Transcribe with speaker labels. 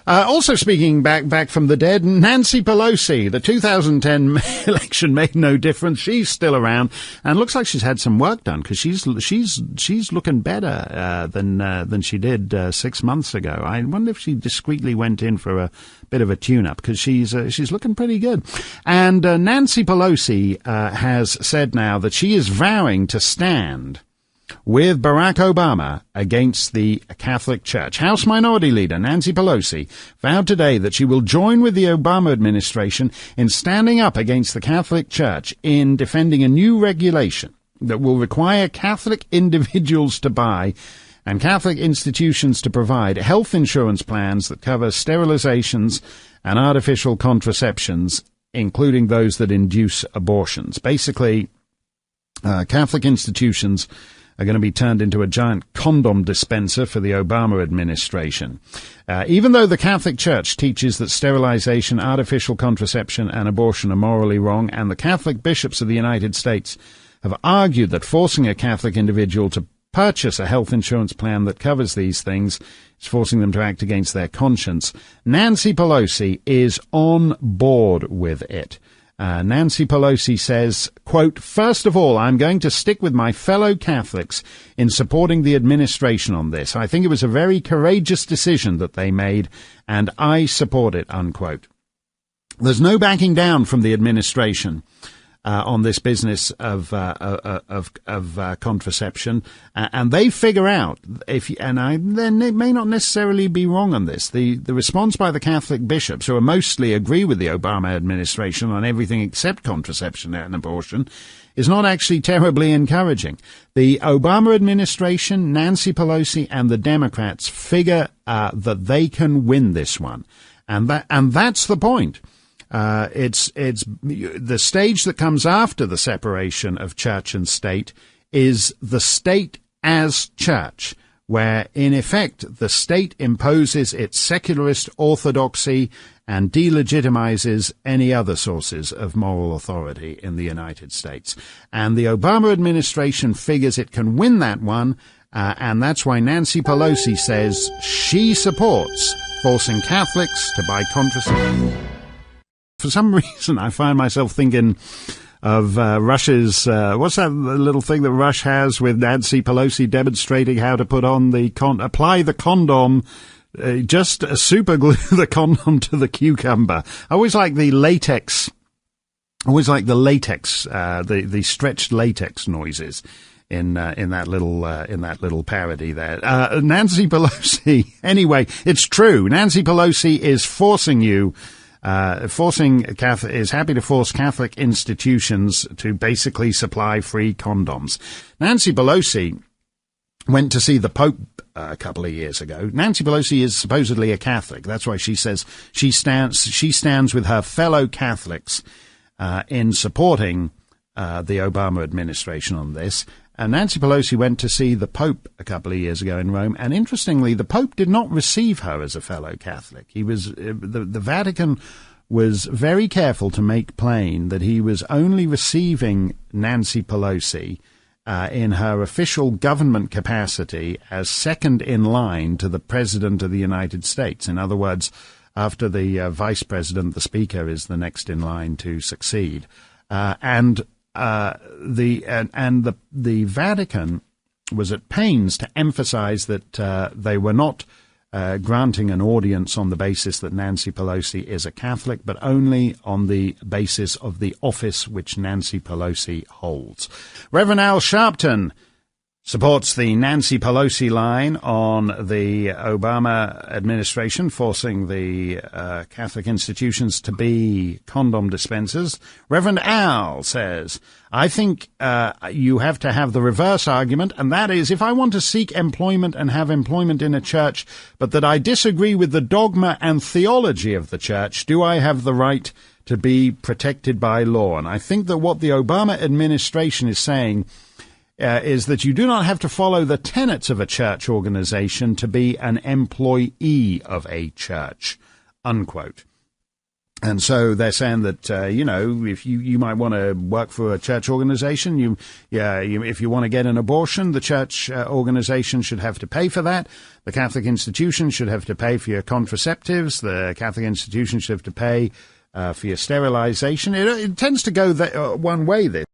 Speaker 1: Also speaking back from the dead, Nancy Pelosi. The 2010 election made no difference. She's still around and looks like she's had some work done because she's looking better than she did 6 months ago. I wonder if she discreetly went in for a bit of a tune-up because she's looking pretty good. And Nancy Pelosi has said now that she is vowing to stand with Barack Obama against the Catholic Church. House Minority Leader Nancy Pelosi vowed today that she will join with the Obama administration in standing up against the Catholic Church in defending a new regulation that will require Catholic individuals to buy and Catholic institutions to provide health insurance plans that cover sterilizations and artificial contraceptions, including those that induce abortions. Basically, Catholic institutions are going to be turned into a giant condom dispenser for the Obama administration. Even though the Catholic Church teaches that sterilization, artificial contraception, and abortion are morally wrong, and the Catholic bishops of the United States have argued that forcing a Catholic individual to purchase a health insurance plan that covers these things is forcing them to act against their conscience, Nancy Pelosi is on board with it. Nancy Pelosi says, quote, "First of all, I'm going to stick with my fellow Catholics in supporting the administration on this. I think it was a very courageous decision that they made, and I support it," unquote. There's no backing down from the administration on this business of contraception, and they figure out they may not necessarily be wrong on this. The response by the Catholic bishops, who mostly agree with the Obama administration on everything except contraception and abortion, is not actually terribly encouraging. The Obama administration, Nancy Pelosi, and the Democrats figure that they can win this one, and that's the point. It's the stage that comes after the separation of church and state is the state as church, where in effect the state imposes its secularist orthodoxy and delegitimizes any other sources of moral authority in the United States. And the Obama administration figures it can win that one, and that's why Nancy Pelosi says she supports forcing Catholics to buy contraception. For some reason, I find myself thinking of Rush's, what's that little thing that Rush has with Nancy Pelosi demonstrating how to put on apply the condom, just super glue the condom to the cucumber. I always like the latex, the stretched latex noises in that little parody there. Nancy Pelosi, anyway, it's true. Nancy Pelosi is is happy to force Catholic institutions to basically supply free condoms. Nancy Pelosi went to see the Pope a couple of years ago. Nancy Pelosi is supposedly a Catholic. That's why she says she stands with her fellow Catholics in supporting the Obama administration on this. And Nancy Pelosi went to see the Pope a couple of years ago in Rome, and interestingly, the Pope did not receive her as a fellow Catholic. He was the Vatican was very careful to make plain that he was only receiving Nancy Pelosi in her official government capacity as second in line to the President of the United States. In other words, after the Vice President, the Speaker is the next in line to succeed, the Vatican was at pains to emphasize that they were not granting an audience on the basis that Nancy Pelosi is a Catholic, but only on the basis of the office which Nancy Pelosi holds. Reverend Al Sharpton supports the Nancy Pelosi line on the Obama administration forcing the Catholic institutions to be condom dispensers. Reverend Al says, "I think you have to have the reverse argument, and that is, if I want to seek employment and have employment in a church, but that I disagree with the dogma and theology of the church, do I have the right to be protected by law?" And I think that what the Obama administration is saying is that you do not have to follow the tenets of a church organization to be an employee of a church, unquote. And so they're saying that, if you might want to work for a church organization, if you want to get an abortion, the church organization should have to pay for that. The Catholic institution should have to pay for your contraceptives. The Catholic institution should have to pay for your sterilization. It tends to go one way, this.